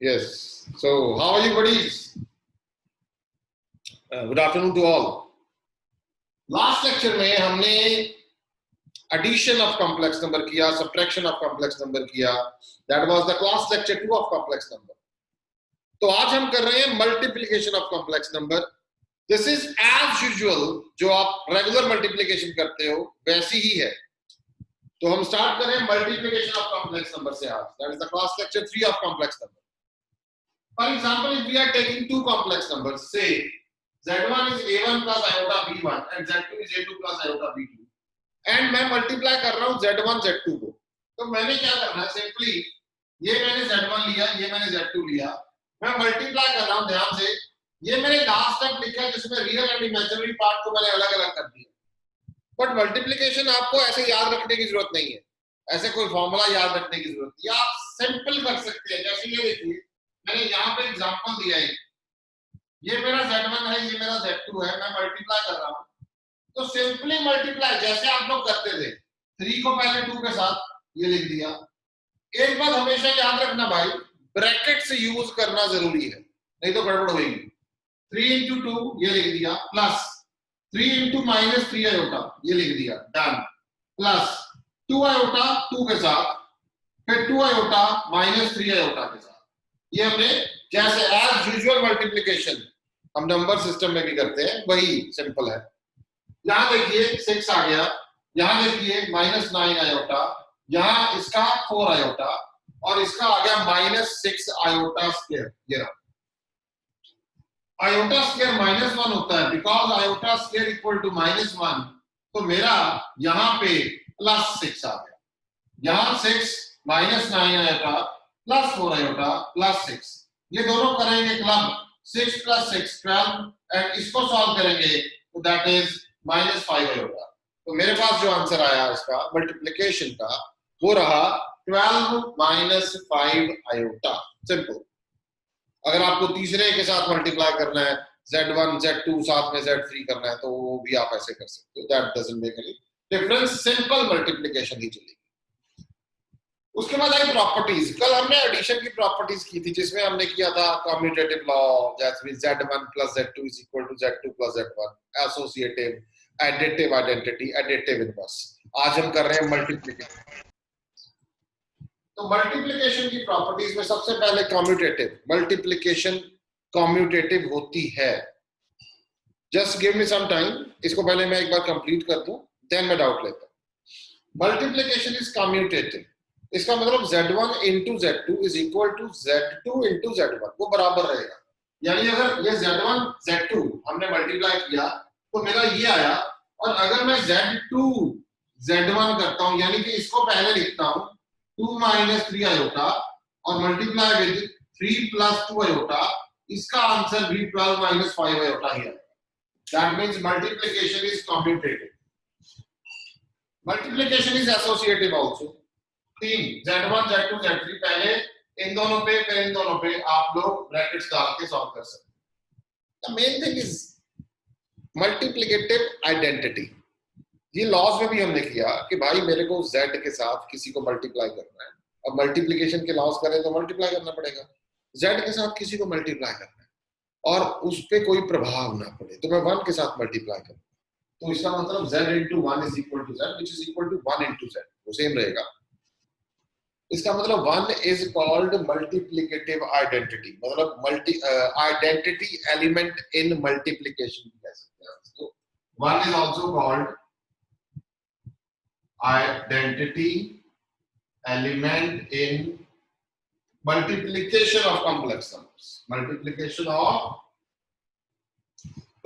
Yes. So, how are you, buddies? Good afternoon to all. Last lecture में हमने addition of complex number किया, subtraction of complex number किया. That was the class lecture 2 of complex number. तो आज हम कर रहे हैं multiplication of complex number. This is as usual, जो आप regular multiplication करते हो वैसी ही है. तो हम start कर रहे हैं multiplication of complex number से आज. That is the class lecture 3 of complex number. For example, if we are taking two complex numbers, say z1 is a1 plus iota b1 and z2 is a2 plus iota b2, and मैं multiply कर रहा हूँ z1 z2 को, तो मैंने क्या करना है? सिंपली ये मैंने z1 लिया, ये मैंने z2 लिया, मैं multiply कर रहा हूँ. ध्यान से, ये मैंने लास्ट तक लिखा है जिसमें रियल एंड इमेजिनरी पार्ट को मैंने अलग अलग कर दिया. बट मल्टीप्लिकेशन आपको ऐसे याद रखने की जरूरत नहीं है, ऐसे कोई फॉर्मूला याद रखने की जरूरत नहीं है. आप सिंपल कर सकते हैं. जैसे ये देखिए, मैंने यहाँ पे एग्जांपल दिया है, ये मेरा z1 है, ये मेरा z2 है, मैं मल्टीप्लाई कर रहा हूँ. तो सिंपली मल्टीप्लाई जैसे आप लोग करते थे, 3 को पहले 2 के साथ ये लिख दिया. एक बात हमेशा याद रखना भाई, ब्रैकेट से यूज करना जरूरी है, नहीं तो गड़बड़ होगी. 3 into 2 ये लिख दिया, प्लस 3 into minus 3 आयोटा ये लिख दिया, डन. प्लस 2 आयोटा 2 के साथ, फिर 2 आयोटा माइनस 3 आयोटा के साथ. ये हमने जैसे एज यूजुअल मल्टीप्लिकेशन हम नंबर सिस्टम में भी करते हैं, वही सिंपल है. यहां देखिए 6 आ गया, यहां देखिए -9 आयोटा, यहां इसका 4 आयोटा और इसका आ गया -6 आयोटा स्क्वायर. ये रहा आयोटा स्क्वायर -1 होता है, because iota square equal to -1. तो मेरा यहां पे +6 आ गया, यहां 6 -9 आयोटा प्लस 4 आयोटा प्लस 6. ये दोनों करेंगे क्लब, 6 + 6 12, एंड इसको सॉल्व करेंगे तो दैट इज -5 आयोटा. तो मेरे पास जो आंसर आया इसका मल्टीप्लिकेशन का वो रहा 12 - 5 आयोटा. सिंपल. अगर आपको तीसरे के साथ मल्टीप्लाई करना है, z1 z2 साथ में z3 करना है, तो वो भी आप ऐसे कर सकते हो. That doesn't make any difference, simple multiplication ही चलेगी. उसके बाद आई प्रॉपर्टीज. कल हमने एडिशन की प्रॉपर्टीज की थी, जिसमें हमने किया था कम्यूटेटिव लॉ, जैसे z1 + z2 = z2 + z1, associative, additive identity, additive inverse. आज हम कर रहे हैं मल्टीप्लिकेशन. तो मल्टीप्लिकेशन की प्रॉपर्टीज में सबसे पहले कम्यूटेटिव. मल्टीप्लिकेशन कम्यूटेटिव होती है. Just give me some time, इसको पहले मैं एक बार कंप्लीट कर दूं, देन मैं डाउट लेता हूं. Multiplication is commutative. इसका मतलब z1 * z2 = z2 * z1, वो बराबर रहेगा. यानी अगर ये z1 z2 हमने मल्टीप्लाई किया तो मेरा ये आया, और अगर मैं z2 z1 करता हूं, यानी कि इसको पहले लिखता हूं 2 - 3 आयोटा और मल्टीप्लाई विद 3 + 2 आयोटा, इसका आंसर भी 12 - 5 आयोटा ही है. That means multiplication is commutative. Multiplication is associative also. 3 z1 z2 z3, पहले इन दोनों पे फिर इन दोनों पे आप लोग ब्रैकेट्स डाल के सॉल्व कर सकते हैं. The main thing is multiplicative identity. ये लॉज में भी हमने किया कि भाई मेरे को z के साथ किसी को मल्टीप्लाई करना है. अब मल्टीप्लिकेशन के लॉज करें तो मल्टीप्लाई करना पड़ेगा. z के साथ किसी को मल्टीप्लाई करना है और उस पे कोई प्रभाव ना पड़े, तो मैं 1 के साथ मल्टीप्लाई करूं, तो इसका मतलब z * 1 = z, which is equal to 1 * z, वो सेम रहेगा. इसका मतलब 1 is called multiplicative identity, मतलब multi identity element in multiplication भी कह सकते हैं. तो 1 is also called identity element in multiplication of complex numbers. Multiplication of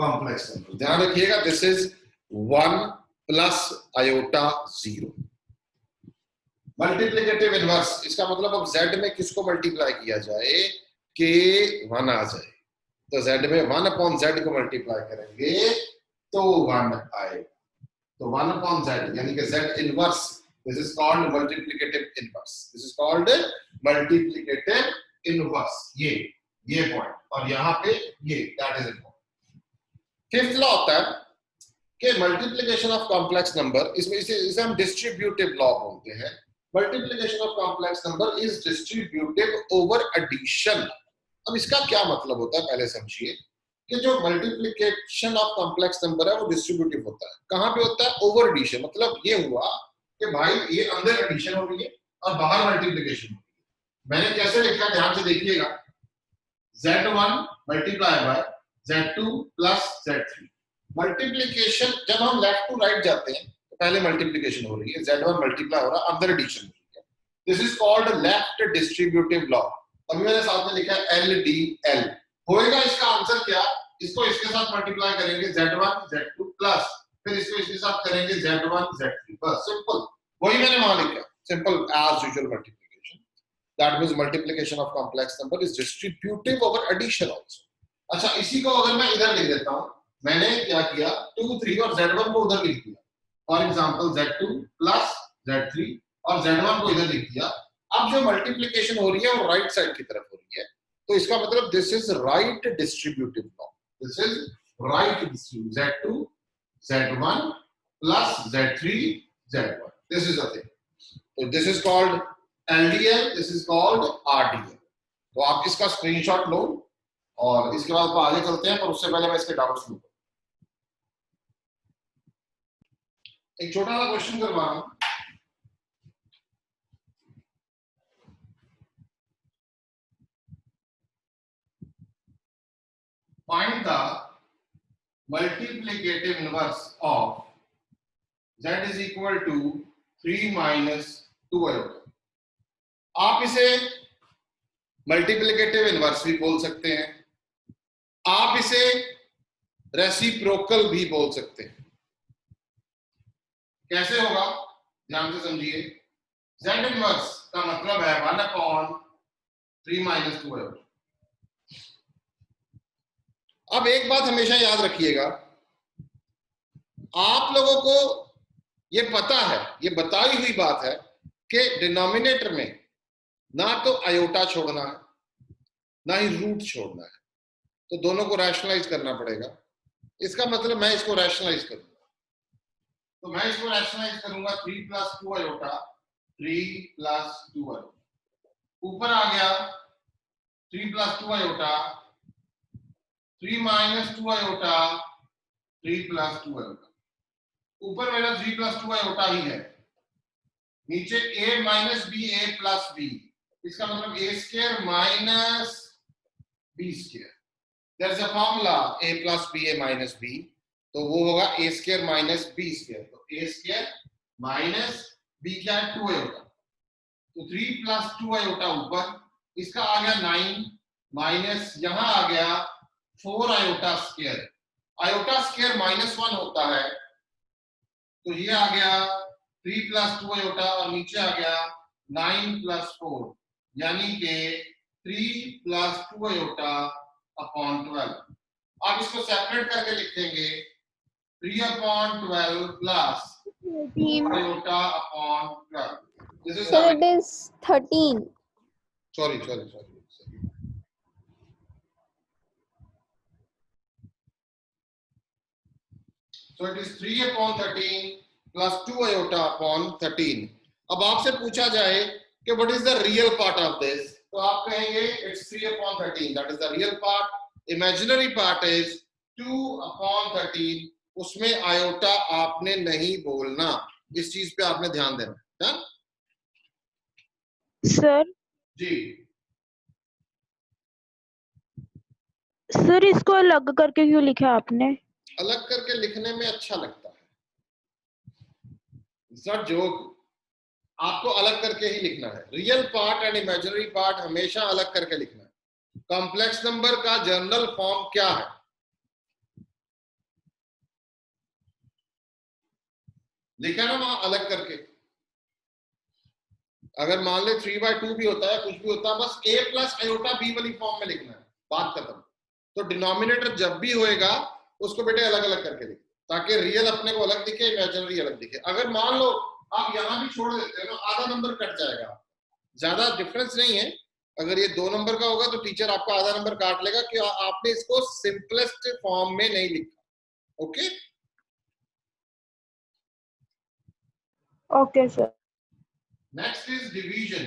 complex numbers. ध्यान रखिएगा, this is 1 + iota 0. Multiplicative inverse, इसका मतलब अब z में किसको मल्टीप्लाई किया जाए कि 1 आ जाए, तो z में 1/z को मल्टीप्लाई करेंगे तो 1 आए. तो 1/z यानी कि z inverse. This is called multiplicative inverse. This is called multiplicative inverse. ये पॉइंट, और यहाँ पे ये, that is important. Fifth law होता है कि मल्टीप्लिकेशन ऑफ कॉम्प्लेक्स नंबर, इसमें इसे हम डिस्ट्रीब्यूटिव लॉ बोलते हैं. Multiplication of complex number is distributive over addition. अब इसका क्या मतलब होता है पहले समझिए कि जो मल्टीप्लिकेशन ऑफ कॉम्प्लेक्स नंबर है वो डिस्ट्रीब्यूटिव होता है। कहां पे होता है? Over addition. मतलब ये हुआ कि भाई ये अंदर एडिशन हो रही है और बाहर मल्टीप्लिकेशन हो रही है। मैंने कैसे लिखा ध्यान से देखिएगा, z1 multiply by z2 plus z3। Multiplication जब हम लेफ्ट टू राइट जाते हैं तो पहले मल्टीप्लिकेशन हो रही है, z1 मल्टीप्लाई हो रहा है, अंदर एडिशन हो रही है। This is called left distributive law. अभी मैंने साथ में लिखा है LDL। होएगा इसका आंसर क्या? इसको इसके साथ मल्टीप्लाई करेंगे z1 z2 प्लस फिर इसको इसके साथ करेंगे z1 z3, बस सिंपल। वही मैंने वहां लिखा, simple as usual multiplication. That means multiplication of complex number is distributive over addition also. अच्छा, इसी को अगर मैं इधर लिख देता हूं, मैंने क्या किया 2 3 और z1 को उधर लिख दिया, for example z2 plus z3 और z1 को इधर लिख दिया। अब जो मल्टीप्लिकेशन हो रही है वो राइट साइड की तरफ हो रही है, तो इसका मतलब this is right distributive law. This is right distributive, z2 z1 plus z3 z1, this is a thing. तो this is called LDL, this is called RDL। तो आप इसका स्क्रीनशॉट लो और इसके बाद आगे चलते हैं, पर उससे पहले मैं इसके डाउट्स लूंगा। एक छोटा सा क्वेश्चन करवा रहा हूं। Find the multiplicative inverse of z is equal to 3 minus 2 iota। आप इसे मल्टीप्लिकेटिव इनवर्स भी बोल सकते हैं, आप इसे रेसिप्रोकल भी बोल सकते हैं। कैसे होगा ध्यान से समझिए। z इनवर्स का मतलब है 1/3 minus 2 iota। अब एक बात हमेशा याद रखिएगा, आप लोगों को ये पता है, ये बताई हुई बात है कि डिनोमिनेटर में ना तो आयोटा छोड़ना है ना ही रूट छोड़ना है, तो दोनों को रैशनलाइज करना पड़ेगा। इसका मतलब मैं इसको रैशनलाइज करूंगा, तो मैं इसको रैशनलाइज करूंगा 3 + 2 आयोटा, 3 + 2 आयोटा। ऊपर आ गया 3 + 2 आयोटा, 3 - 2 आयोटा, 3 + 2 आयोटा। ऊपर मेरा 3 + 2 आयोटा ही है, नीचे a - b a + b, इसका मतलब a² - b²। There is a formula a + b a - b, तो वो होगा a² - b²। तो a² - b क्या है 2 आयोटा, तो 3 + 2 आयोटा ऊपर, इसका आ गया 9 माइनस यहां आ गया 4 आयोटा स्क्वायर। आयोटा स्क्वायर -1 होता है, तो ये आ गया 3 + 2 आयोटा और नीचे आ गया 9 + 4, यानी कि 3 + 2 आयोटा अपॉन 12। आप इसको सेपरेट करके लिखेंगे 3/12 plus 2 iota upon 12। This is So it is 13. Sorry so it is 3/13 plus 2 iota upon 13। अब आपसे पूछा जाए कि what is the real part of this, तो आप कहेंगे it's 3/13, that is the real part। imaginary part is 2/13, उसमें iota आपने नहीं बोलना, इस चीज पे आपने ध्यान देना है सर जी। सर इसको अलग करके क्यों लिखा आपने? अलग करके लिखने में अच्छा लगता है सर, जोक आपको अलग करके ही लिखना है। Real part and imaginary part हमेशा अलग करके लिखना है। कॉम्प्लेक्स नंबर का जनरल फॉर्म क्या है? लिखा ना वहां अलग करके। अगर मान ले 3/2 भी होता है, कुछ भी होता है, बस a + आयोटा b वाली फॉर्म में लिखना है, बात खत्म। तो डिनोमिनेटर जब भी होएगा उसको बेटे अलग अलग करके लिखो, ताकि रियल अपने को अलग दिखे, इमेजिनरी अलग दिखे। अगर मान लो आप यहां भी छोड़ देते हो तो आधा नंबर कट जाएगा, ज्यादा डिफरेंस नहीं है। अगर ये 2 नंबर का होगा तो टीचर आपका आधा नंबर काट लेगा कि आपने इसको सिंपलेस्ट फॉर्म में नहीं लिखा। Okay okay sir. Next is division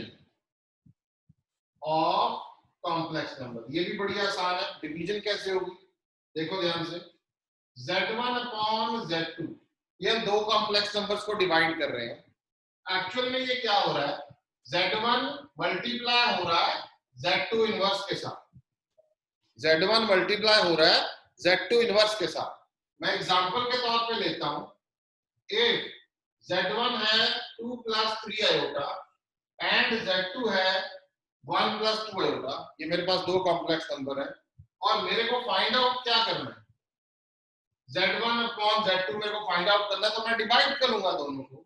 of complex number. ये भी बड़ी आसान है। डिवीजन कैसे होगी देखो ध्यान से, Z1 अपॉन Z2, ये हम दो कॉम्प्लेक्स नंबर्स को डिवाइड कर रहे हैं। एक्चुअल में ये क्या हो रहा है, Z1 मल्टीप्लाई हो रहा है Z2 इनवर्स के साथ, Z1 मल्टीप्लाई हो रहा है Z2 इनवर्स के साथ। मैं एग्जांपल के तौर पे लेता हूं, इफ Z1 है 2 प्लस 3 आयोटा एंड Z2 है 1 प्लस 2 आयोटा, ये मेरे पास दो कॉम्प्लेक्स नंबर है और मेरे को फाइंड आउट क्या करना है, Z1 अपॉन Z2 मेरे को फाइंड आउट करना है, तो मैं डिवाइड करूंगा दोनों को।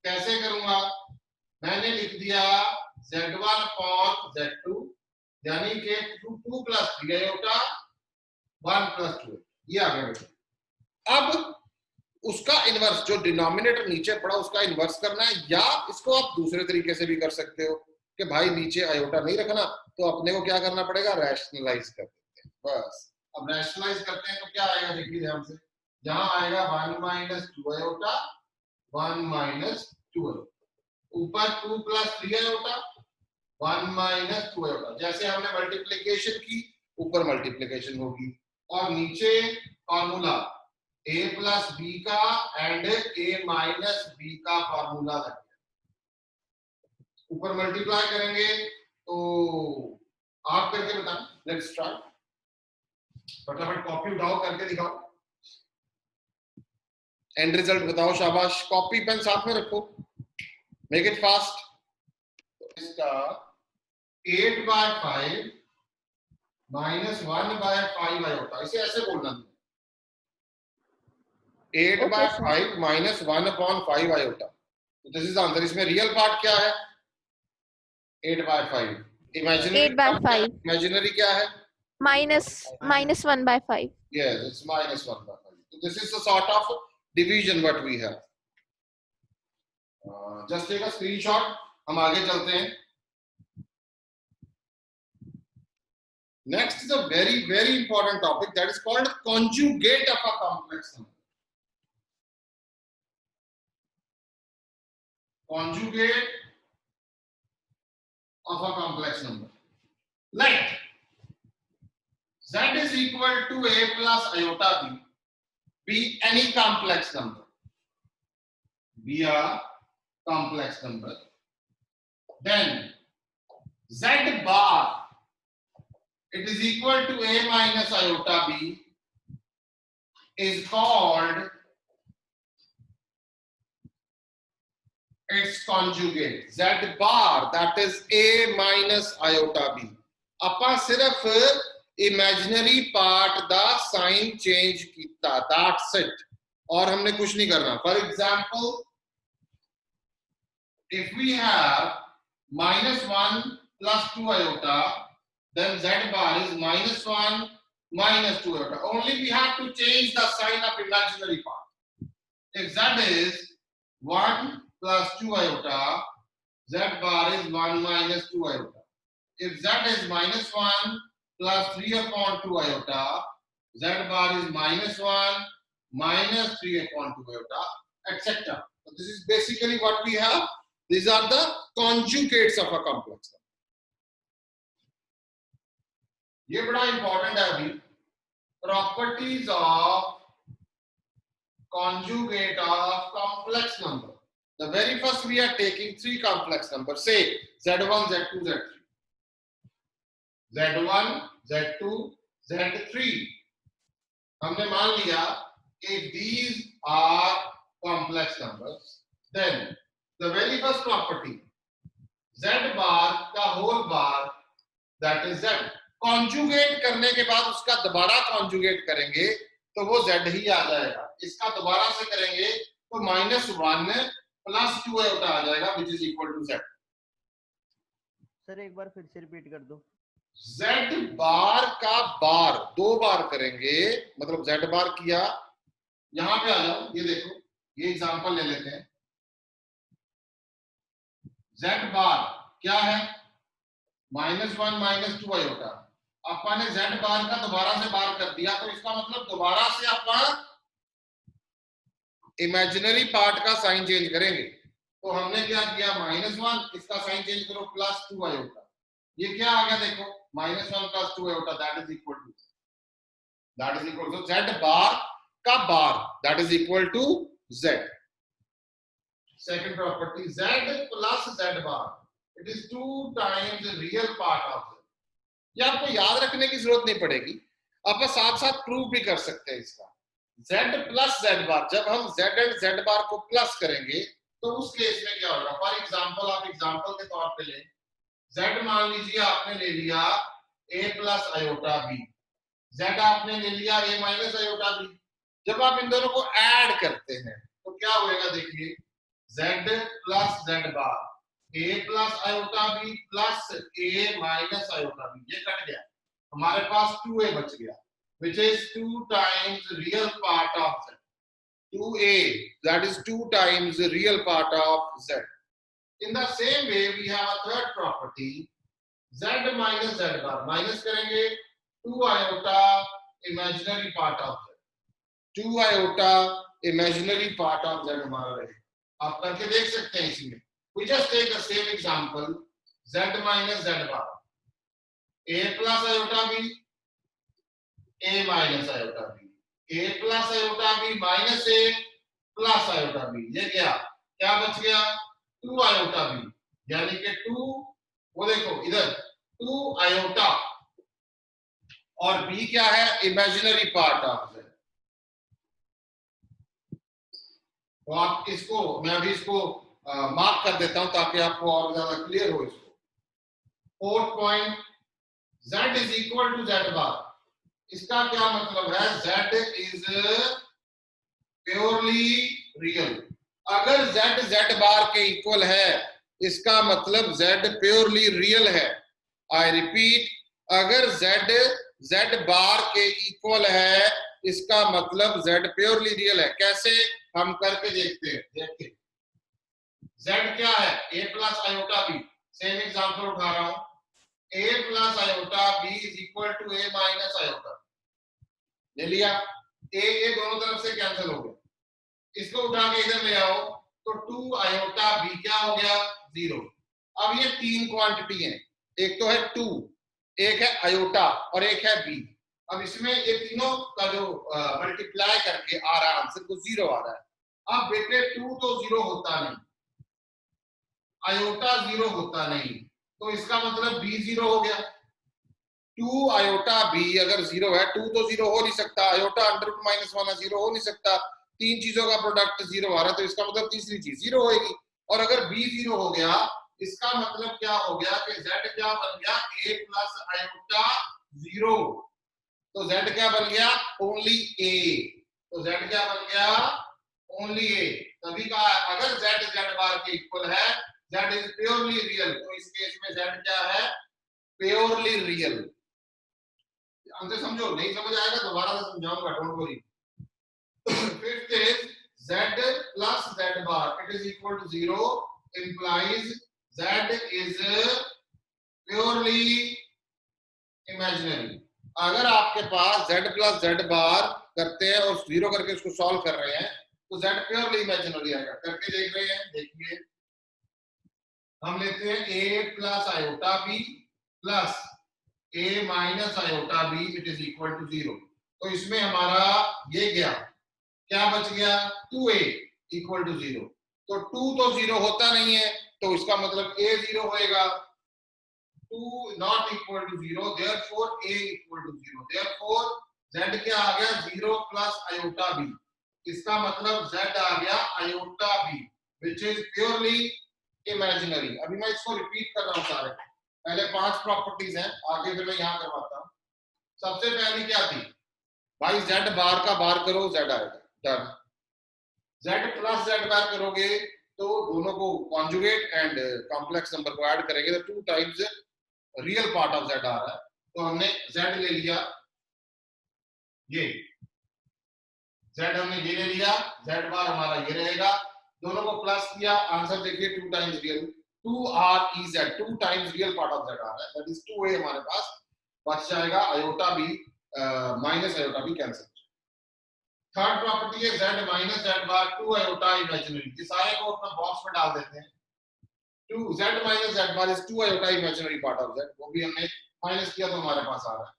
कैसे करूंगा, मैंने लिख दिया Z1 अपॉन Z2 यानी कि 2 प्लस 3 आयोटा 1 प्लस 2, ये आ गया। अब उसका इनवर्स जो डिनोमिनेटर नीचे पड़ा उसका इनवर्स करना है, या इसको आप दूसरे तरीके से भी कर सकते हो कि भाई नीचे आयोटा नहीं रखना तो अपने को क्या करना पड़ेगा, रैशनलाइज कर देते हैं बस। अब रैशनलाइज करते हैं तो क्या आएगा देखिए ध्यान से, जहां आएगा 1 माइनस 2 आयोटा 1 माइनस 2 आयोटा, ऊपर 2 प्लस 3 आयोटा 1 माइनस 2 आयोटा। जैसे हमने मल्टीप्लिकेशन की ऊपर मल्टीप्लिकेशन होगी और नीचे फॉर्मूला a प्लस बी का एंड a माइनस बी का फॉर्मूला लग गया। ऊपर मल्टीप्लाई करेंगे तो आप करके बताएं, लेट्स ट्राई, फटाफट कॉपी उठाओ करके दिखाओ, एंड रिजल्ट बताओ, शाबाश। कॉपी पेन साथ में रखो, मेक इट फास्ट। इसका 8/5 माइनस 1/5 आयोटा, इसे ऐसे बोलना है 8/5 माइनस 1/5 आयोटा। तो दिस इज आंसर। इसमें रियल पार्ट क्या है 8/5, इमेजिनरी क्या है minus 1/5. yes it's minus 1/5. So this is the sort of division what we have. Just take a screenshot, हम आगे चलते हैं। Next is a very important topic that is called conjugate of a complex number. Conjugate of a complex number. Let Z is equal to A plus iota B be any complex number. Be a complex number. Then Z bar, it is equal to A minus iota B, is called its conjugate. Z bar, that is A minus iota B. ਆਪਾਂ ਸਿਰਫ imaginary part दा sign change किया, that's it, और हमने कुछ नहीं करना। For example if we have -1 plus 2 iota, then Z bar is -1 minus 2 iota. Only we have to change the sign of imaginary part. If Z is 1 plus 2 iota, Z bar is 1 minus 2 iota. If Z is -1 plus 3/2 iota, Z bar is -1 minus 3/2 iota, etc. So this is basically what we have. These are the conjugates of a complex number. ये बड़ा important है अभी, properties of conjugate of complex number. The very first we are taking three complex numbers, say Z1, Z2, Z3. Z1, Z2, Z3. हमने मान लिया if these are complex numbers, then the very first property Z bar का whole bar, that is Z. Conjugate करने के बाद उसका दोबारा conjugate करेंगे तो वो Z ही आ जाएगा। इसका दोबारा से करेंगे तो -1 plus 2 आयोटा आ जाएगा, which is equal to Z. Sir एक बार फिर से रिपीट कर दो। Z बार का बार दो बार करेंगे, मतलब Z बार किया, यहां पे आ जाओ, ये देखो, ये एग्जांपल ले लेते हैं। Z बार क्या है, -1 - 2 आयोटा। अपन ने Z बार का दोबारा से बार कर दिया, तो इसका मतलब दोबारा से अपन इमेजिनरी पार्ट का साइन चेंज करेंगे। तो हमने क्या किया, -1, इसका साइन चेंज करो, +2 आयोटा। ये क्या आ गया देखो, -1 + 2 iota, that is equal to z bar का bar, that is equal to z। Second property, z + z bar, it is 2 times real part of z। ये आपको याद रखने की जरूरत नहीं पड़ेगी, आप साथ साथ प्रूव भी कर सकते हैं इसका। z + z बार, जब हम z एंड z बार को प्लस करेंगे तो उस केस में क्या होगा। फॉर एग्जांपल, आप एग्जांपल के तौर पे लें, z मान लीजिए आपने ले लिया a + आयोटा b, z आपने ले लिया a - आयोटा b। जब आप इन दोनों को ऐड करते हैं तो क्या होएगा, देखिए z + z bar, a + iota b + a - iota b, ये कट गया, हमारे पास 2a बच गया, which is 2 times real part of z। 2a, that is 2 times the real part of z। In the same way, we have a third property, z - z bar, minus करेंगे 2 iota imaginary part of z। 2 iota imaginary part of z हमारा रहेगा। आप करके देख सकते हैं इसमें। We just take the same example, z - z bar, a + iota b, a - iota b, a + iota b minus a + iota b, ये क्या बच गया, 2 iota b, यानी कि 2, वो देखो इधर 2 iota और b क्या है, इमेजिनरी पार्ट ऑफ z। तो आप इसको, मैं अभी इसको मार्क कर देता हूं ताकि आपको और ज्यादा क्लियर हो इसको। Fourth point, z is equal to z bar, इसका क्या मतलब है, z इज प्योरली रियल। अगर z बार के इक्वल है, इसका मतलब z प्योरली रियल है। आई रिपीट, अगर z बार के इक्वल है, इसका मतलब z प्योरली रियल है। कैसे, हम करके देखते हैं। देखिए z क्या है, a + iota b, same example उठा रहा हूं, a + iota b is equal to a - iota, ले लिया, a दोनों तरफ से कैंसिल हो गया, इसको उठा के इधर ले आओ तो 2 आयोटा b क्या हो गया, 0। अब ये तीन क्वांटिटी हैं, एक तो है 2, एक है आयोटा और एक है b। अब इसमें ये तीनों का जो मल्टीप्लाई करके आ रहा है आंसर, तो 0 आ रहा है। अब बेटे 2 तो 0 होता नहीं, आयोटा 0 होता नहीं, तो इसका मतलब b 0 हो गया। 2 आयोटा b अगर 0 है, 2 तो 0 हो नहीं सकता, आयोटा √-1 0 हो नहीं सकता, तीन चीजों का प्रोडक्ट 0 आ रहा है, तो इसका मतलब तीसरी चीज 0 होएगी। और अगर b 0 हो गया, इसका मतलब क्या हो गया कि z क्या बन गया, a + आयोटा 0। तो z क्या बन गया, ओनली a। तो z क्या बन गया, ओनली a। तभी कहा अगर z बार के इक्वल है, z इज प्योरली रियल, तो इस केस में z क्या है, प्योरली रियल। हमसे समझो, नहीं समझ आएगा दोबारा से समझाऊंगा, don't worry. Fifth is z + z bar, it is equal to 0 implies z is purely imaginary। अगर आपके पास z + z बार करते हैं और 0 करके उसको सॉल्व कर रहे हैं, तो z प्योरली इमेजिनरी आएगा। करके देख रहे हैं, देखिए हम लेते हैं a + iota b + a - iota b, it is equal to 0। तो इसमें हमारा ये गया, क्या बच गया, 2a इक्वल टू 0। तो 2 तो 0 होता नहीं है, तो इसका मतलब a 0 होएगा। 2 not equal to 0, therefore a equal to 0, therefore z क्या आ गया, 0 + आयोटा b, इसका मतलब z आ गया iota b, which is purely imaginary। अभी मैं इसको रिपीट कर रहा हूं सारे, पहले 5 प्रॉपर्टीज हैं, आगे फिर मैं यहां करवाता हूं। सबसे पहली क्या थी भाई, z बार का बार करो, z आएगा, डन। z + z बार करोगे तो दोनों को कॉन्जुगेट एंड कॉम्प्लेक्स नंबर को ऐड करेंगे, तो 2 times real part of z आ रहा है। तो हमने z ले लिया, ये z हमने ये ले लिया, z बार हमारा ये रहेगा, दोनों को प्लस किया, आंसर देखिए 2 times real, 2 times real part of z आ रहा है, दैट इज 2a हमारे पास बच जाएगा, iota b - iota b cancel. Third property है z माइनस z बार 2 आयोटा इमेजिनरी। ये सारे को अपना बॉक्स में डाल देते हैं। 2 z minus z bar is 2 iota imaginary part of z, वो भी हमने माइनस किया तो हमारे पास आ रहा है।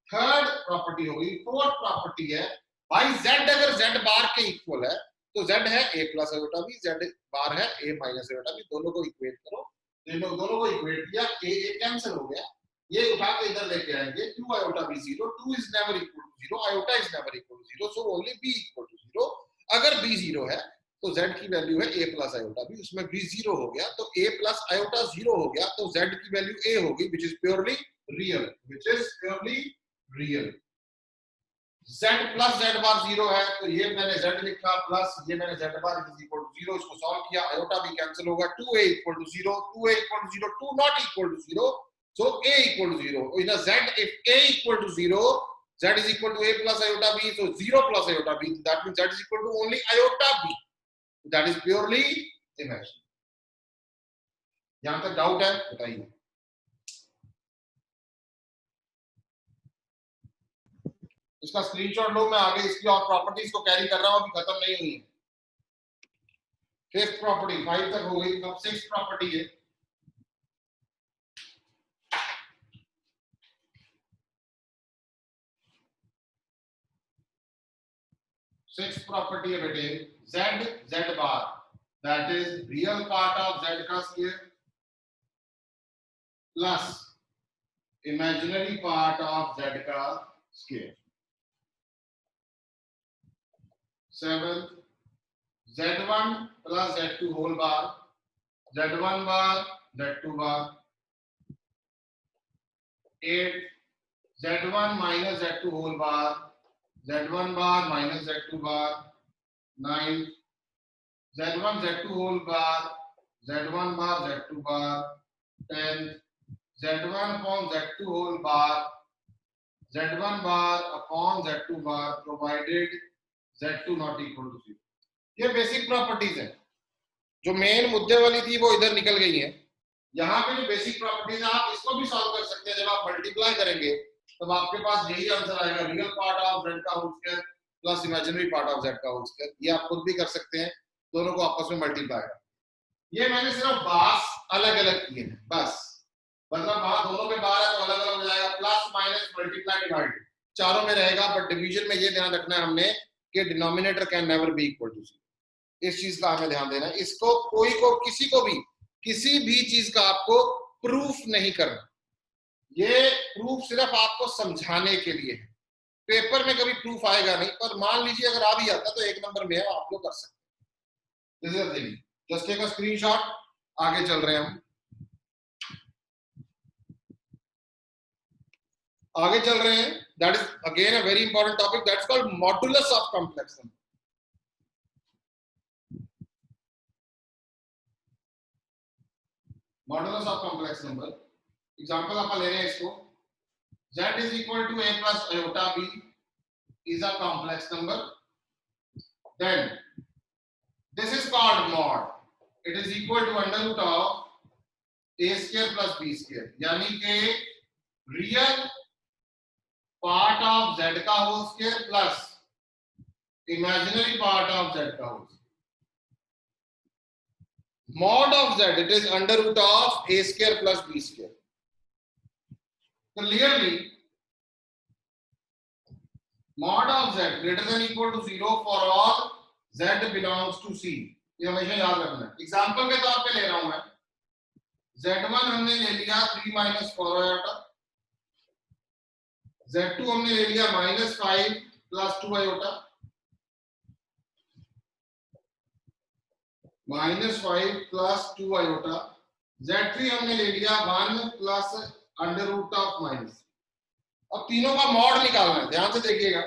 थर्ड प्रॉपर्टी हो गई। फोर्थ प्रॉपर्टी है भाई z अगर z बार के इक्वल है तो z है a plus iota b, z बार है a माइनस आयोटा b, दोनों को इक्वेट करो। दोनों को इक्वेट किया, a कैंसिल हो गया, ये उठा के इधर लेके आएंगे। 2 iota b 0, 2 is never equal to 0, iota is never equal to 0, सो ओनली b इक्वल टू 0। अगर b 0 है तो z की वैल्यू है a प्लस आयोटा b, उसमें b 0 हो गया तो a प्लस आयोटा 0 हो गया, तो z की वैल्यू a होगी, which is purely real, which is purely real. z plus z बार 0 है तो ये मैंने z लिखा प्लस ये मैंने z bar is equal to 0, इसको सॉल्व किया, आयोटा भी कैंसिल होगा, 2a equal to 0, 2a equal to 0, 2 not equal to 0, so a equal to 0. In a z, if a equal to 0, z is equal to a plus iota b, so 0 plus iota b, that means z is equal to only iota b. That is purely imaginary. यहां तक doubt है बताइए। इसका screenshot लो, मैं आगे इसकी और properties को कैरी कर रहा हूं, अभी खत्म नहीं हुई है। फिफ्थ प्रॉपर्टी 5 तक हो गई, अब सिक्स्थ प्रॉपर्टी है। सिक्स्थ प्रॉपर्टी है बेटे z z bar, that is real part of z का square plus imaginary part of z का square. Seventh z1 plus z2 whole bar, z1 bar z2 bar. 8 z1 minus z2 whole bar, z1 bar minus z2 bar. 9 z1 z2 whole bar, z1 bar z2 bar. 10 z1 upon z2 whole bar, z1 bar upon z2 bar, provided z2 not equal to 0। ये basic properties है, जो main मुद्दे वाली थी वो इधर निकल गई है। यहाँ पे जो बेसिक प्रॉपर्टीज है आप इसको भी सॉल्व कर सकते हैं। जब आप मल्टीप्लाई करेंगे तब आपके पास यही आंसर आएगा, रियल पार्ट ऑफ z का whole square plus imaginary part of z का होल स्क्वायर। ये आप खुद भी कर सकते हैं, दोनों को आपस में मल्टीप्लाई कर। ये मैंने सिर्फ बार्स अलग अलग किए हैं बस, मतलब वहां दोनों पे बार है तो अलग अलग हो जाएगा, प्लस माइनस मल्टीप्लाई डिवाइड चारों में रहेगा, बट डिवीजन में ये ध्यान रखना है हमने कि denominator can never be equal to 0। इस चीज का हमें ध्यान देना है। इसको कोई को किसी को भी किसी भी चीज का आपको प्रूफ नहीं करना, ये प्रूफ सिर्फ आपको समझाने के लिए है। पेपर में कभी प्रूफ आएगा नहीं, पर मान लीजिए अगर आ भी आता तो 1 नंबर में है, आप लोग कर सकते हैं। This is the thing, just take a screenshot, आगे चल रहे हैं हम। आगे चल रहे हैं, that is again a very important topic, that's called modulus of complex number. Modulus of complex number example आप ले रहे हैं इसको, z is equal to a plus iota b is a complex number, then this is called mod, it is equal to under root of a square plus b square, यानी कि real part of z का whole square plus imaginary part of z का whole square. mod of z, it is under root of a square plus b square. Clearly mod of z greater than equal to 0 for all z belongs to c, ये हमेशा याद रखना है। Example के तौर पे ले रहा हूं मैं, z1 हमने ले लिया 3 माइनस 4 आयोटा, z2 हमने ले लिया -5 plus 2 iota, -5 plus 2 iota, z3 हमने ले लिया 1 plus under root of minus. अब तीनों का मॉड निकालना है, ध्यान से देखिएगा।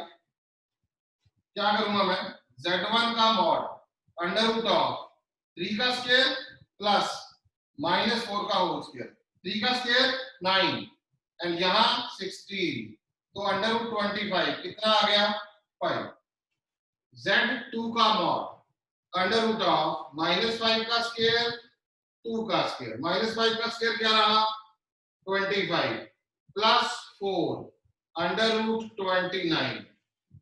क्या करूंगा मैं, z1 का मॉड अंडर रूट ऑफ 3 का स्क्वायर प्लस -4 का होल स्क्वायर, 3 का स्क्वायर 9 एंड यहां 16, तो अंडर रूट 25 कितना आ गया 5। z2 का मॉड अंडर रूट ऑफ -5 का स्क्वायर 2 का स्क्वायर, -5 का स्क्वायर क्या रहा 25 प्लस 4 अंडर रूट 29,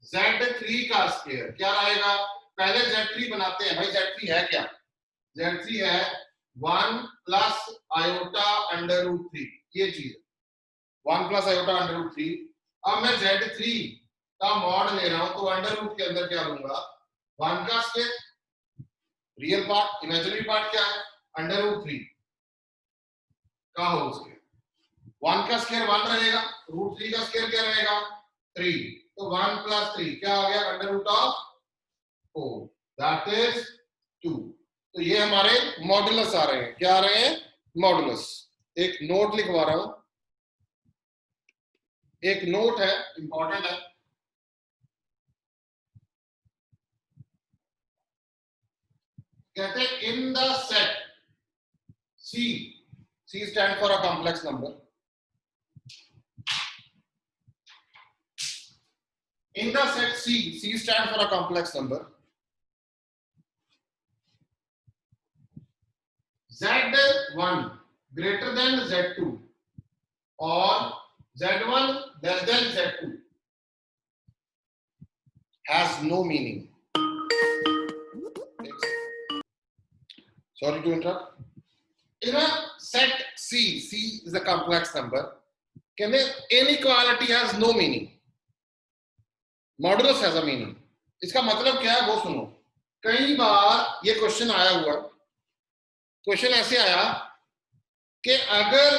Z3 का स्क्वायर क्या रहेगा? पहले Z3 बनाते हैं भाई। Z3 है क्या? Z3 है 1 प्लस आयोटा अंडर रूट 3, ये चीज 1 प्लस आयोटा अंडर रूट 3। अब मैं Z3 का मॉड ले रहा हूं तो अंडर रूट के अंदर क्या लूंगा? 1 का square, real part, imaginary part क्या है? अंडर रूट 3 का होल स्क्वायर। 1 का स्क्वायर 1 रहेगा, रूट 3 का स्क्वायर क्या रहेगा? 3, तो 1 प्लस 3 क्या आ गया? Under root of 4, that is 2। तो ये हमारे मॉडुलस आ रहे हैं। क्या आ रहे हैं? मॉडुलस। एक नोट लिखवा रहा हूं, एक नोट है, इंपॉर्टेंट है। कहते हैं in the set C, C stand for a complex number. In the set C, C stands for a complex number. Z1 greater than Z2 or Z1 less than Z2 has no meaning. Sorry to interrupt. In a set C, C is a complex number. Can inequality has no meaning. Modulus has a meaning. इसका मतलब क्या है वो सुनो। कई बार ये question आया हुआ, क्वेश्चन ऐसे आया कि अगर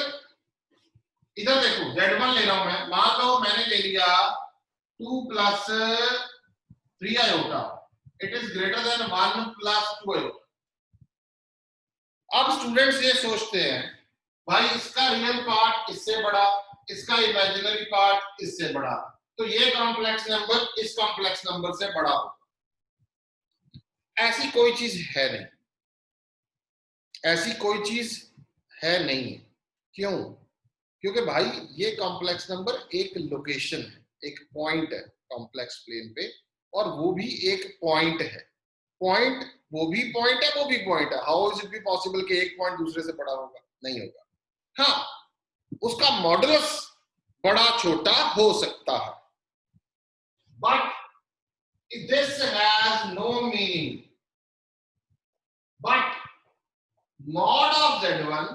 इधर देखो Z1 ले रहा हूं मैं, मान लो मैंने ले लिया 2 plus 3 iota, it is greater than 1 plus 2 iota. अब स्टूडेंट्स ये सोचते हैं भाई इसका रियल पार्ट इससे बड़ा, इसका इमेजिनरी पार्ट इससे बड़ा, तो ये कॉम्प्लेक्स नंबर इस कॉम्प्लेक्स नंबर से बड़ा होगा। ऐसी कोई चीज है नहीं, ऐसी कोई चीज है नहीं। क्यों? क्योंकि भाई ये कॉम्प्लेक्स नंबर एक लोकेशन है, एक पॉइंट है कॉम्प्लेक्स प्लेन पे, और वो भी एक पॉइंट है। पॉइंट वो भी पॉइंट है, वो भी पॉइंट है। How is it be possible कि एक पॉइंट दूसरे से बड़ा होगा? नहीं होगा। हाँ, उसका मॉडुलस बड़ा छोटा हो सकता है, but this has no meaning. But mod of Z1,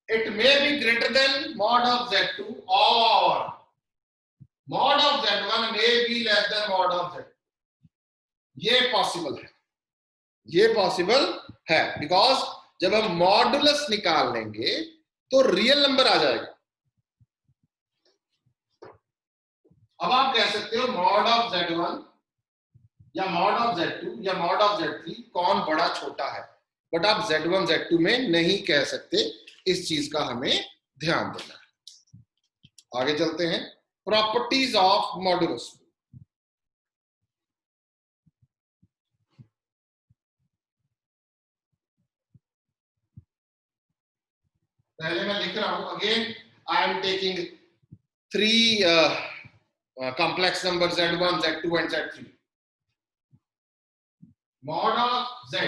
it may be greater than mod of Z2 or mod of Z1 may be less than mod of Z2. ये पॉसिबल है, ये पॉसिबल है, because जब हम modulus निकाल लेंगे तो real number आ जाएगा। अब आप कह सकते हो मॉड ऑफ Z1 या मॉड ऑफ Z2 या मॉड ऑफ Z3 कौन बड़ा छोटा है, बट आप Z1 Z2 में नहीं कह सकते। इस चीज का हमें ध्यान देना है। आगे चलते हैं, प्रॉपर्टीज ऑफ मॉडुलस। पहले मैं लिख रहा हूं, again I am taking 3 complex numbers Z1, Z2 and Z3. Mod of Z,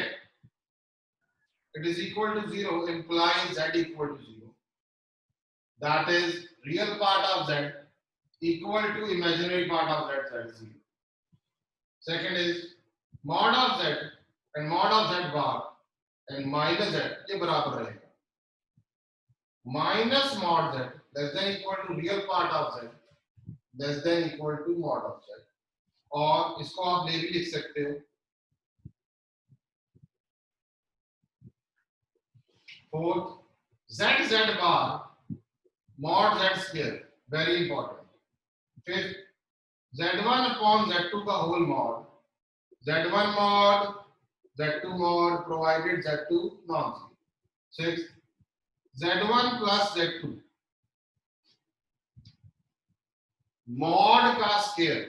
it is equal to 0 implies Z equal to 0. That is real part of Z equal to imaginary part of Z, that is 0. Second is mod of Z and mod of Z bar and minus Z ये बराबर रहेगा। Minus mod Z less than equal to real part of Z less than equal to mod of Z, और इसको आप ले भी लिख सकते हो। Fourth, Z bar mod Z square, very important. Fifth, Z1 upon Z2 का whole mod, Z1 mod, Z2 mod provided Z2 non-zero. Sixth, Z1 plus Z2 mod का square,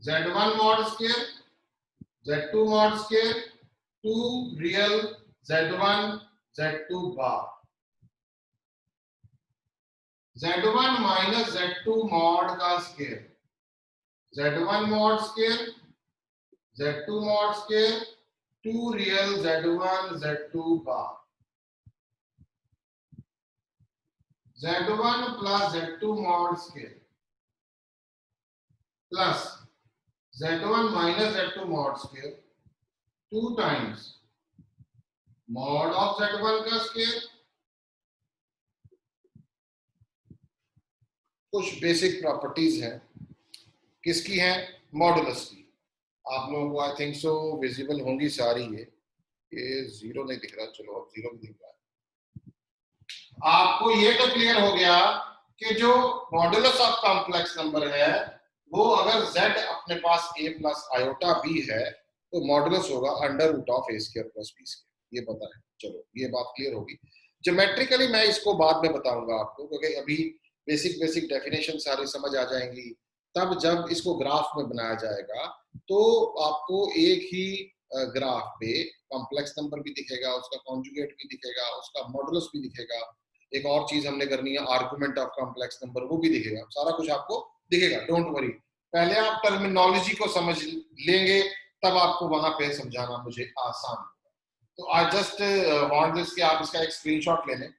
Z1 mod square, Z2 mod square, 2 real Z1 Z2 bar, Z1 minus Z2 mod का square, Z1 mod square, Z2 mod square, 2 real Z1 Z2 bar, Z1 plus Z2 mod square, plus z1 minus z2 mod square 2 times mod of z1 का square. कुछ basic properties हैं, किसकी हैं? Modulus की। आप लोगों को आई थिंक सो विजिबल होंगी सारी। ये जीरो नहीं दिख रहा, चलो अब जीरो भी दिख रहा है। आपको ये तो क्लियर हो गया कि जो मॉडुलस ऑफ कॉम्प्लेक्स नंबर है वो अगर z अपने पास a प्लस आयोटा b है तो मॉडुलस होगा under root of a square plus b square. ये पता है, चलो ये बात क्लियर होगी। ज्योमेट्रिकली मैं इसको बाद में बताऊंगा आपको, क्योंकि अभी बेसिक डेफिनेशन सारी समझ आ जाएंगी। तब जब इसको ग्राफ में बनाया जाएगा तो आपको एक ही ग्राफ पे कॉम्प्लेक्स नंबर भी दिखेगा, उसका कॉन्जुगेट भी दिखेगा, उसका मॉडुलस भी दिखेगा। एक और चीज हमने करनी है, आर्गुमेंट ऑफ कॉम्प्लेक्स नंबर, वो भी दिखेगा। सारा कुछ आपको दिखेगा, डोंट वरी। पहले आप टर्मिनोलॉजी को समझ लेंगे तब आपको वहां पे समझाना मुझे आसान होगा। तो आई जस्ट वांट दिस कि आप इसका एक स्क्रीनशॉट ले लें,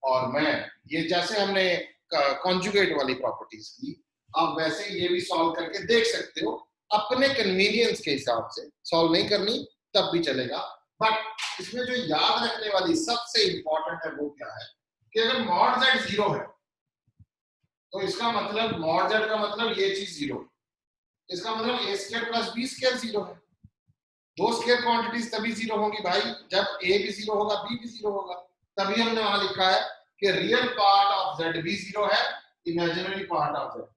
और मैं ये जैसे हमने कॉन्जुगेट वाली प्रॉपर्टीज की, आप वैसे ये भी सॉल्व करके देख सकते हो अपने कन्वीनियंस के हिसाब से। सॉल्व नहीं करनी तब भी चलेगा, बट इसमें जो याद रखने वाली सबसे इंपॉर्टेंट है वो क्या है कि अगर मॉड z जीरो है तो इसका मतलब मॉड z का मतलब ये चीज जीरो, इसका मतलब a square plus b square zero है। दो स्क्वायर क्वांटिटीज तभी जीरो होंगी भाई जब a भी जीरो होगा b भी जीरो होगा। तभी हमने वहां लिखा है कि रियल पार्ट ऑफ z भी जीरो है, imaginary part of z।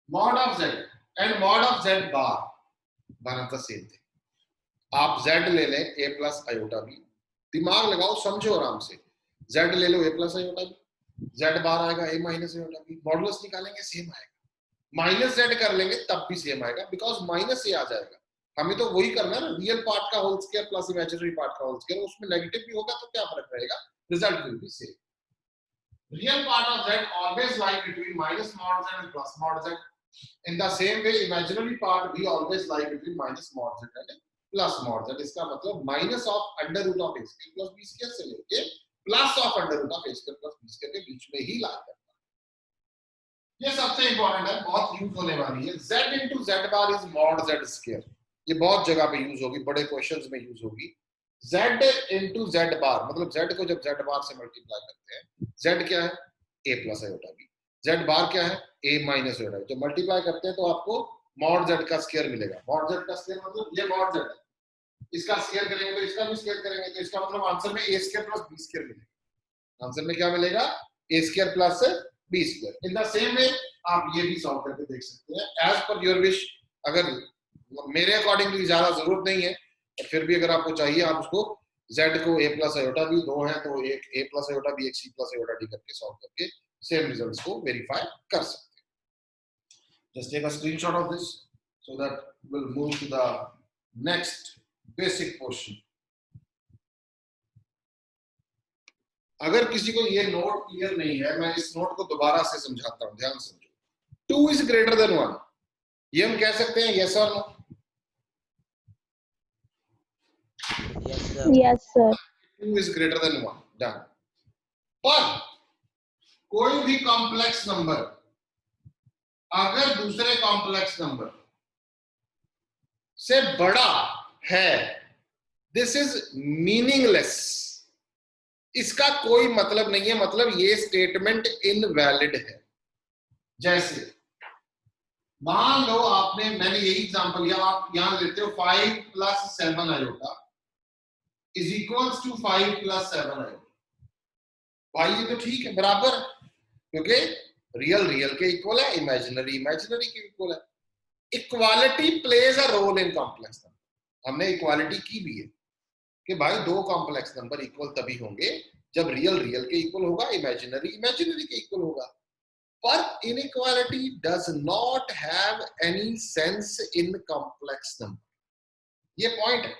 mod of z and mod of z bar one of the same thing। आप z ले लें a प्लस आयोटा b, दिमाग लगाओ समझो आराम से। z ले लो a plus iota b, z बार आएगा a minus iota b, modulus निकालेंगे सेम आएगा। माइनस z कर लेंगे तब भी सेम आएगा, बिकॉज माइनस a आ जाएगा। हमें तो वही करना है ना, रियल पार्ट का whole square plus imaginary part का होल स्क्वायर। उसमें नेगेटिव भी होगा तो क्या फर्क रहेगा, result will be same. Real part of z always lie between minus mod z and plus mod z। In the same way, imaginary part we always lie between minus mod z and plus mod z। इसका मतलब minus of under root of a square plus b square से लेके plus of under root of a square plus b square के बीच में ही lie करता है। ये सबसे इंपॉर्टेंट है, बहुत यूज होने वाली है। z into z bar is mod z square। ये बहुत जगह पे यूज होगी, बड़े क्वेश्चंस में यूज होगी। z into z bar मतलब z को जब z bar से मल्टीप्लाई करते हैं, z क्या है a plus iota b, z बार क्या है a माइनस आयोटा। जब मल्टीप्लाई करते हैं तो आपको मॉड z का स्क्वायर मिलेगा। मॉड z का स्क्वायर मतलब ये मॉड z है, इसका स्क्वायर करेंगे तो इसका भी स्क्वायर करेंगे, तो इसका मतलब आंसर में a square plus b square मिलेगा। आंसर में क्या मिलेगा, a square plus b square. In the same way आप ये भी सॉल्व करके देख सकते हैं एज पर योर विश। अगर मेरे अकॉर्डिंगली ज्यादा जरूरत नहीं है, फिर भी अगर आपको चाहिए आप उसको z को a प्लस आयोटा b दो है तो एक a प्लस आयोटा b एक c प्लस आयोटा d करके सॉल्व करके सेम रिजल्ट्स को वेरीफाई कर सकते हैं। Just take a screenshot of this so that will move to the next basic question. अगर किसी को ये नोट क्लियर नहीं है, मैं इस नोट को दोबारा से समझाता हूं, ध्यान समझो। 2 इज ग्रेटर देन 1, ये हम कह सकते हैं यस और no. Yes, sir. 2 is greater than 1, done. पर कोई भी कॉम्प्लेक्स नंबर अगर दूसरे कॉम्प्लेक्स नंबर से बड़ा है, दिस इज मीनिंगलेस। इसका कोई मतलब नहीं है, मतलब ये स्टेटमेंट इनवैलिड है। जैसे मान लो आपने, मैंने यही एग्जांपल लिया, आप यहां लेते हो 5 plus 7 iota is equals to 5 plus 7 iota. भाई ये तो ठीक है, बराबर, क्योंकि रियल रियल के इक्वल है, इमेजिनरी इमेजिनरी के इक्वल है। Equality plays a role in complex number. हमने इक्वालिटी की भी है कि भाई दो कॉम्प्लेक्स नंबर इक्वल तभी होंगे जब रियल रियल के इक्वल होगा, इमेजिनरी इमेजिनरी के इक्वल होगा। पर inequality does not have any sense in complex number. ये पॉइंट है,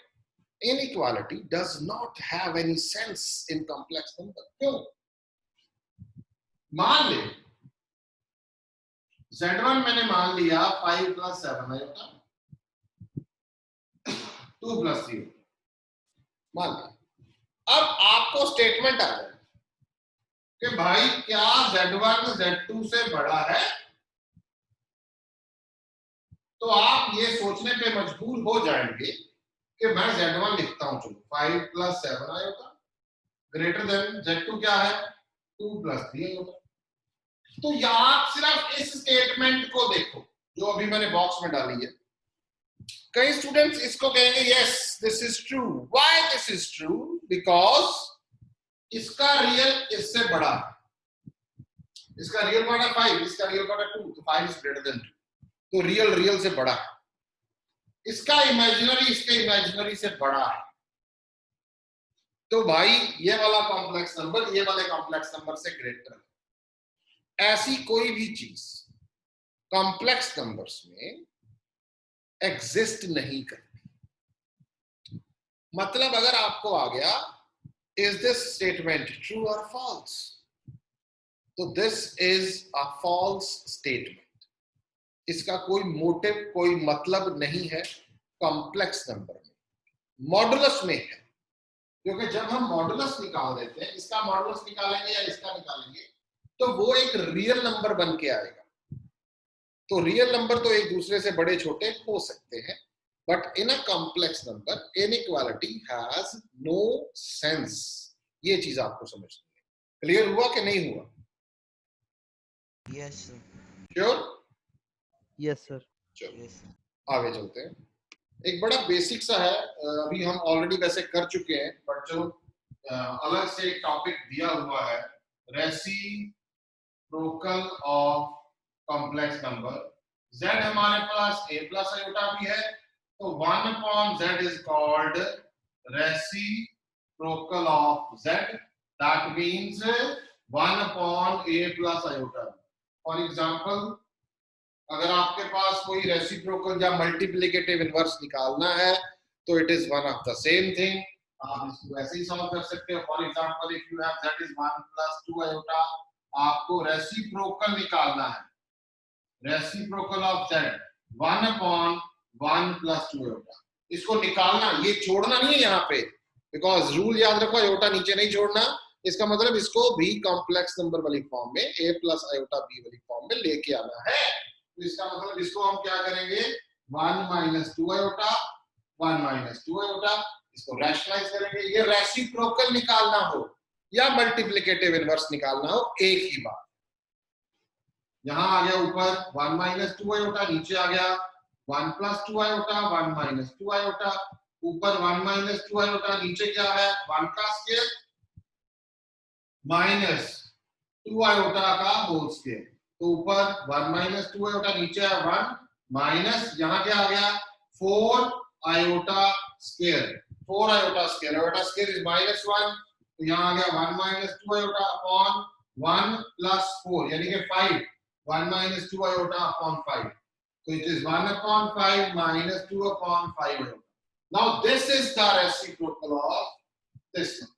inequality does not have any sense in complex number. क्यों? मान ले Z1 मैंने मान लिया 5 प्लस 7 आयोटा 2 प्लस 0 मान लिया। अब आपको स्टेटमेंट आ जाए कि भाई क्या Z1 Z2 से बड़ा है तो आप ये सोचने पे मजबूर हो जाएंगे कि मैं Z1 लिखता हूं, चलो 5 + 7 आयोटा ग्रेटर देन Z2 क्या है 2 + 3 आयोटा। तो यहां आप सिर्फ इस स्टेटमेंट को देखो जो अभी मैंने बॉक्स में डाली है। कई स्टूडेंट्स इसको कहेंगे yes this is true. Why this is true? Because इसका रियल इससे बड़ा है, इसका रियल पार्ट है 5, इसका रियल पार्ट है 2, तो 5 इज ग्रेटर देन 2, तो रियल रियल से बड़ा है। इसका इमेजिनरी इसके इमेजिनरी से बड़ा है, तो भाई ये वाला कॉम्प्लेक्स नंबर ये वाले कॉम्प्लेक्स नंबर से ग्रेटर है। ऐसी कोई भी चीज कॉम्प्लेक्स नंबर्स में एग्जिस्ट नहीं करती। मतलब अगर आपको आ गया इज दिस स्टेटमेंट ट्रू और फॉल्स, तो this is a false statement. इसका कोई मोटिव कोई मतलब नहीं है कॉम्प्लेक्स नंबर में, मॉडुलस में है। क्योंकि जब हम मॉडुलस निकाल देते हैं, इसका मॉडुलस निकालेंगे या इसका निकालेंगे, तो वो एक रियल नंबर बन के आएगा। तो रियल नंबर तो एक दूसरे से बड़े छोटे हो सकते हैं, but in a complex number inequality has no sense. ये चीज आपको समझनी है। क्लियर हुआ कि नहीं हुआ? Yes sir. Sure? Yes sir. चलो आगे चलते हैं। एक बड़ा बेसिक सा है, अभी हम ऑलरेडी वैसे कर चुके हैं, बट जो अलग से एक टॉपिक दिया हुआ है, reciprocal of complex number. z हमारे पास a + आयोटा भी है, तो 1/z is called reciprocal of z। That means 1/a + iota. For example अगर आपके पास कोई रेसिप्रोकल या मल्टीप्लिकेटिव इनवर्स निकालना है, तो it is one of the same thing. आप इसको ऐसे ही सॉल्व कर सकते हो। For example if you have z is 1 + 2 iota, आपको रेसिप्रोकल निकालना है। Reciprocal of z 1/1 + 2 iota. इसको निकालना, ये छोड़ना नहीं है यहाँ पे, बिकॉज रूल याद रखो आयोटा नीचे नहीं छोड़ना। इसका मतलब इसको भी कॉम्प्लेक्स नंबर वाली फॉर्म में a + आयोटा b वाली फॉर्म में लेके आना है। तो इसका मतलब इसको हम क्या करेंगे 1 - 2 आयोटा 1 - 2 आयोटा, इसको रैशनलाइज करेंगे। ये रेसिप्रोकल निकालना हो या मल्टीप्लिकेटिव इनवर्स निकालना हो, एक ही बात। यहां आ गया ऊपर 1 - 2 आयोटा, नीचे आ गया 1 + 2 आयोटा 1 - 2 आयोटा। ऊपर 1 - 2 आयोटा, नीचे क्या है 1 का स्क्वायर -2 आयोटा का होल स्क्वायर। तो ऊपर 1 - 2 आयोटा, नीचे है 1 माइनस, यहाँ क्या आ गया 4 iota square. 4 iota square, iota square is -1, तो यहाँ आ गया 1 - 2 आयोटा अपॉन 1 + 4 यानी कि 5। 1 - 2 iota upon 5, so it is 1/5 - 2/5 iota. Now this is the reciprocal of this one.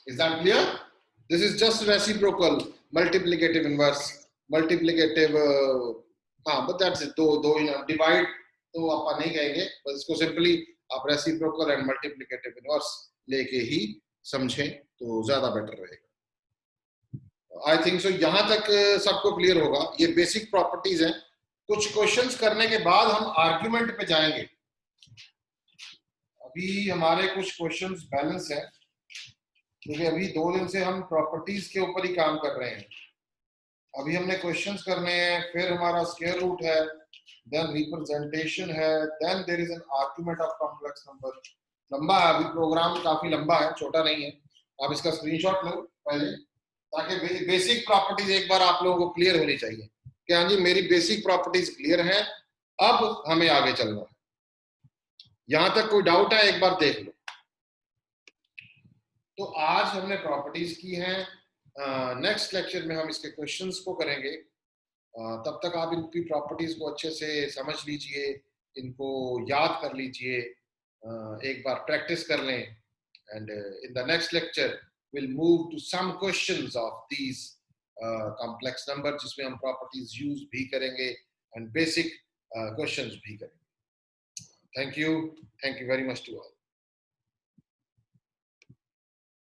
Is that clear? This is just reciprocal, multiplicative inverse, multiplicative but that's it. दो divide तो आप नहीं कहेंगे, बस इसको सिंपली आप reciprocal and multiplicative inverse लेके ही समझें तो ज्यादा बेटर रहेगा। आई थिंक सो यहां तक सबको क्लियर होगा। ये बेसिक प्रॉपर्टीज हैं। कुछ क्वेश्चंस करने के बाद हम आर्ग्यूमेंट पे जाएंगे। अभी हमारे कुछ क्वेश्चंस बैलेंस हैं, क्योंकि अभी 2 दिन से हम प्रॉपर्टीज के ऊपर ही काम कर रहे हैं। अभी हमने क्वेश्चंस करने हैं, फिर हमारा स्क्वायर रूट है, देन रिप्रेजेंटेशन है, then there is an argument of complex number. लंबा है, अभी प्रोग्राम काफी लंबा है, छोटा नहीं है। आप इसका स्क्रीनशॉट लो पहले, ताकि बेसिक प्रॉपर्टीज एक बार आप लोगों को क्लियर होनी चाहिए कि हाँ जी मेरी बेसिक प्रॉपर्टीज क्लियर है, अब हमें आगे चलना है। यहां तक कोई डाउट है एक बार देख लो। तो आज हमने प्रॉपर्टीज की हैं, नेक्स्ट लेक्चर में हम इसके क्वेश्चंस को करेंगे। तब तक आप इनकी प्रॉपर्टीज को अच्छे से समझ लीजिए, इनको याद कर लीजिए, एक बार प्रैक्टिस कर लें, and in the next lecture will move to some questions of these complex number, जिसमें हम प्रॉपर्टीज यूज भी करेंगे एंड बेसिक क्वेश्चंस भी करेंगे। Thank you very much to all.